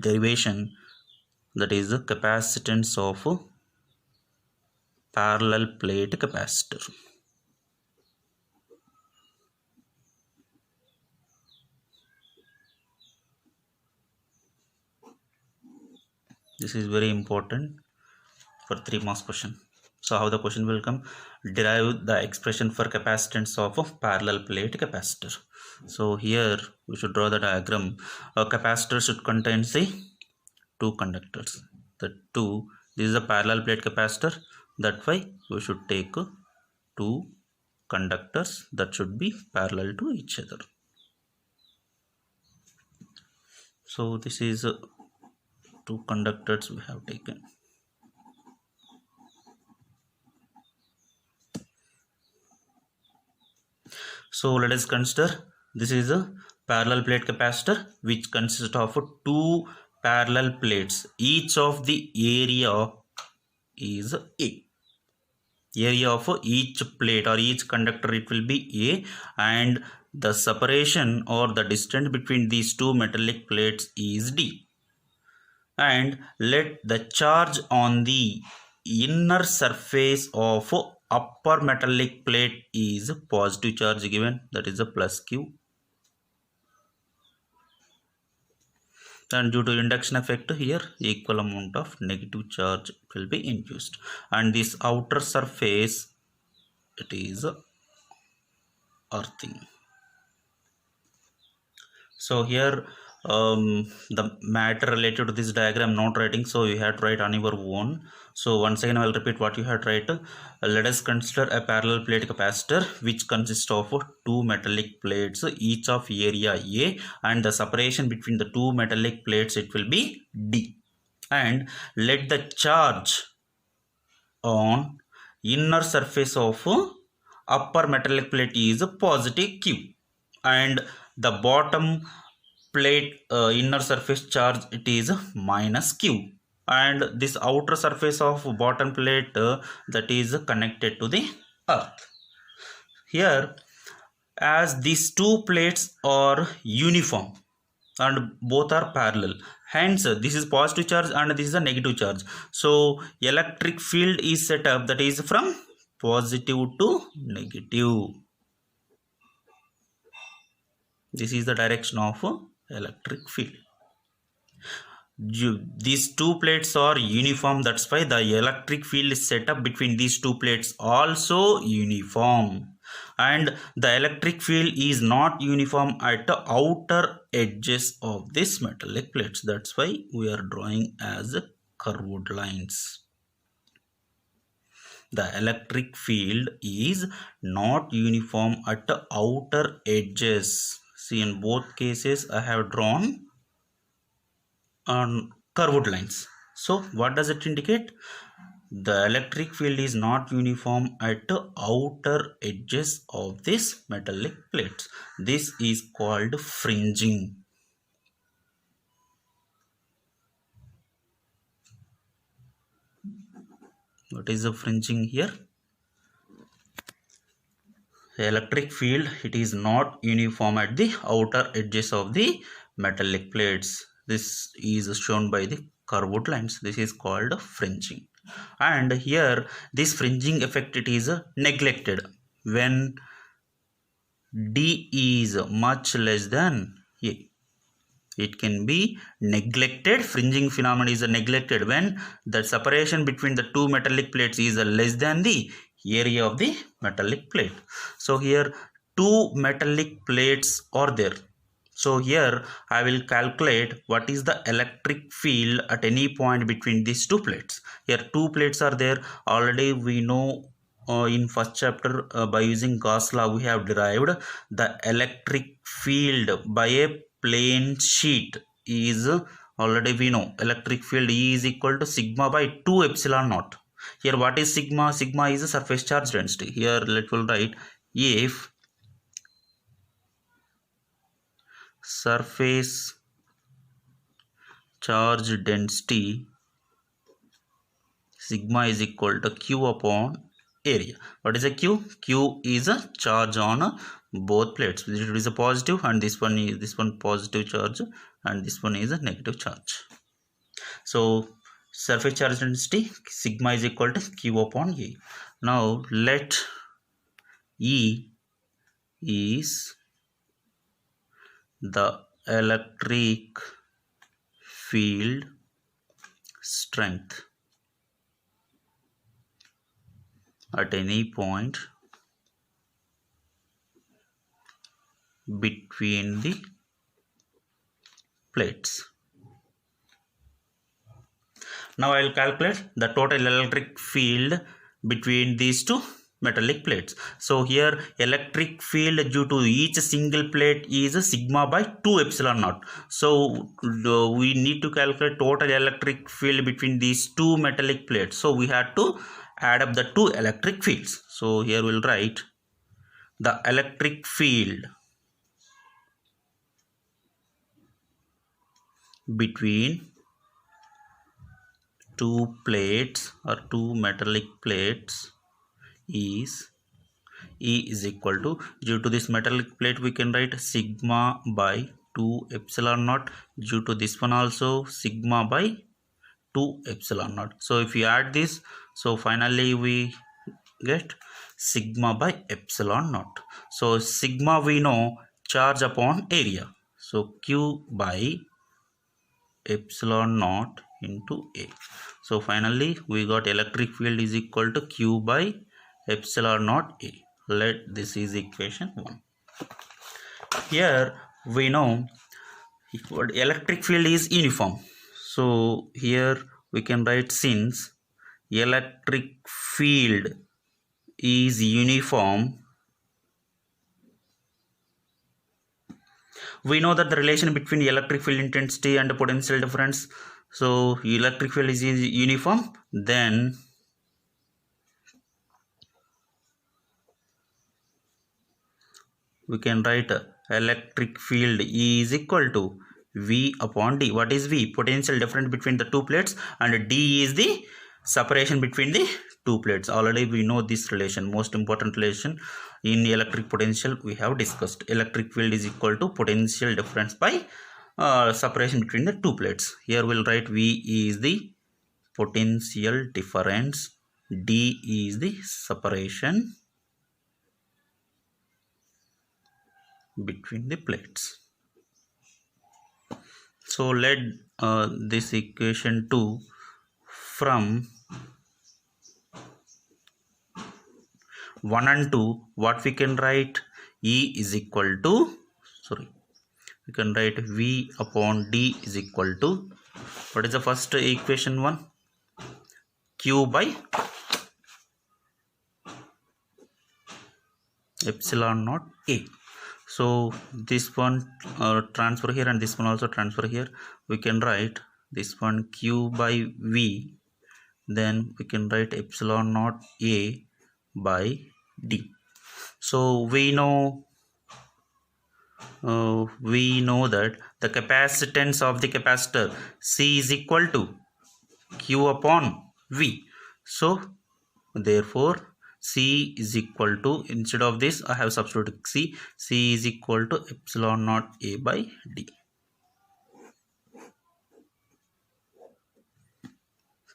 derivation, that is the capacitance of a parallel plate capacitor. This is very important for 3 marks question. So how the question will come? Derive the expression for capacitance of a parallel plate capacitor. So here we should draw the diagram. A capacitor should contain, say, two conductors. The two, this is a parallel plate capacitor. That why we should take two conductors that should be parallel to each other. So this is two conductors we have taken. So let us consider this is a parallel plate capacitor which consists of two parallel plates. Each of the area is A. Area of each plate or each conductor, it will be A, and the separation or the distance between these two metallic plates is D. And let the charge on the inner surface of upper metallic plate is positive charge given, that is a plus Q, and due to induction effect here equal amount of negative charge will be induced, and this outer surface, it is earthing. So here the matter related to this diagram not writing, so you have to write on your own. So once again I will repeat what you have to write. Let us consider a parallel plate capacitor which consists of two metallic plates, each of area A, and the separation between the two metallic plates, it will be D. And let the charge on inner surface of upper metallic plate is positive Q, and the bottom plate inner surface charge, it is minus Q, and this outer surface of bottom plate that is connected to the earth. Here, as these two plates are uniform and both are parallel, hence this is positive charge and this is a negative charge, so electric field is set up, that is from positive to negative. This is the direction of electric field. These two plates are uniform, that's why the electric field is set up between these two plates also uniform, and the electric field is not uniform at the outer edges of this metallic plates, that's why we are drawing as curved lines. The electric field is not uniform at the outer edges. See, in both cases I have drawn on curved lines. So what does it indicate? The electric field is not uniform at the outer edges of this metallic plates. This is called fringing. What is the fringing here? The electric field, it is not uniform at the outer edges of the metallic plates. This is shown by the curved lines. This is called fringing. And here this fringing effect, it is neglected when D is much less than A. It can be neglected. Fringing phenomenon is neglected when the separation between the two metallic plates is less than the area of the metallic plate. So here two metallic plates are there. So here I will calculate what is the electric field at any point between these two plates. Here two plates are there. Already we know in first chapter by using Gauss law we have derived the electric field by a plane sheet is, already we know electric field E is equal to sigma by 2 epsilon naught. Here what is sigma? Sigma is the surface charge density. Here let will write if surface charge density sigma is equal to Q upon area. What is a Q? Q is a charge on both plates. It is a positive, and this one positive charge, and this one is a negative charge. So surface charge density sigma is equal to Q upon A. Now let E is the electric field strength at any point between the plates. Now I will calculate the total electric field between these two metallic plates. So here electric field due to each single plate is sigma by 2 epsilon naught. So we need to calculate total electric field between these two metallic plates. So we have to add up the two electric fields. So here we'll write the electric field between two plates or two metallic plates is E is equal to, due to this metallic plate we can write sigma by 2 epsilon naught, due to this one also sigma by 2 epsilon naught. So if you add this, so finally we get sigma by epsilon naught. So sigma we know charge upon area, so Q by epsilon naught into A. So finally we got electric field is equal to Q by epsilon naught A. Let this is equation 1. Here we know electric field is uniform. So here we can write, since electric field is uniform, we know that the relation between electric field intensity and potential difference. So electric field is uniform, then we can write electric field is equal to V upon D. What is V? Potential difference between the two plates, and D is the separation between the two plates. Already we know this relation, most important relation in electric potential we have discussed. Electric field is equal to potential difference by separation between the two plates. Here we'll write V is the potential difference, D is the separation between the plates. So let this equation 2 from 1 and 2, what we can write? E is equal to, we can write V upon D is equal to, what is the first equation 1? Q by epsilon naught A. So this one transfer here, and this one also transfer here. We can write this one Q by V, then we can write epsilon naught A by D. So we know that the capacitance of the capacitor C is equal to Q upon V. So therefore C is equal to, instead of this I have substituted C is equal to epsilon naught A by D.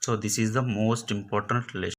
So this is the most important relation.